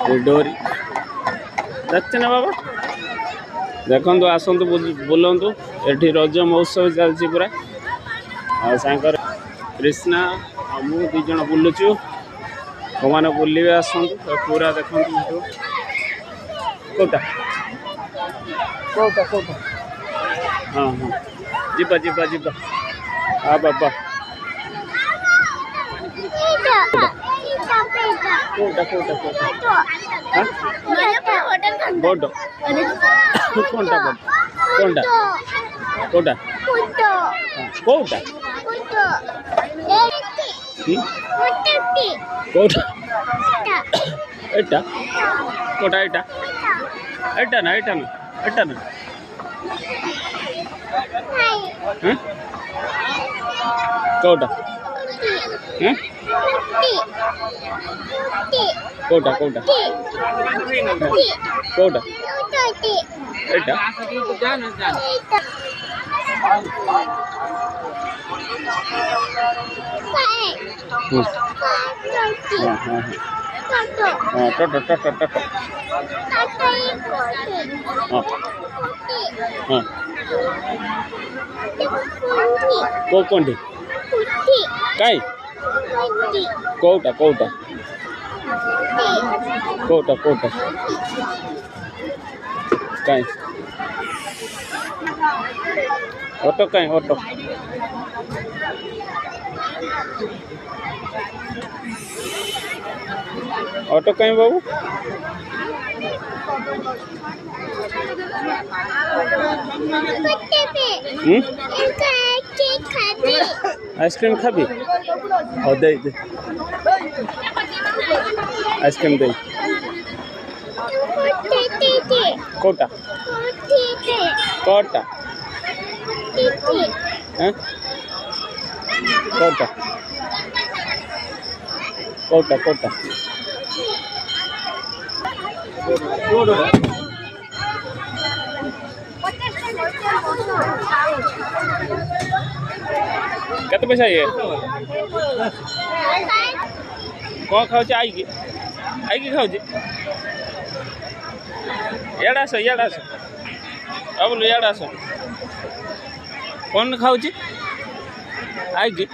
ये डोरी देखते ना बाबा देखु आसतु बुलतु ये रज महोत्सव चलती पूरा सांकर कृष्णा मु दीज बुलुचु मैंने बुलवे आसतु पूरा देखो कौटा कौटा कौटा हाँ हाँ जीवा जीवा जीवा हाँ बाबा कौटा कौटा कौटा हाँ बोट कौनटा बोट कौनटा कौटा कौटा कौटा एटा कौटा एटा एटा ना एटा ना एटा ना हाँ कौटा हाँ कौटा कौटा कौटा एटा हाँ टोटो टोटो टोटो हाँ को कोंडी काई कौटा कौटा कौटा कौटा काई ऑटो काई ऑटो ऑटो काई बाबू आइसक्रीम खाबी और दे दे आइसक्रीम दे कोटा कोटा हाँ कोटा कोटा कोटा कत पैसा ये कौन खाऊ आई की खाऊ याडास अब याडास कौन खाऊ आई की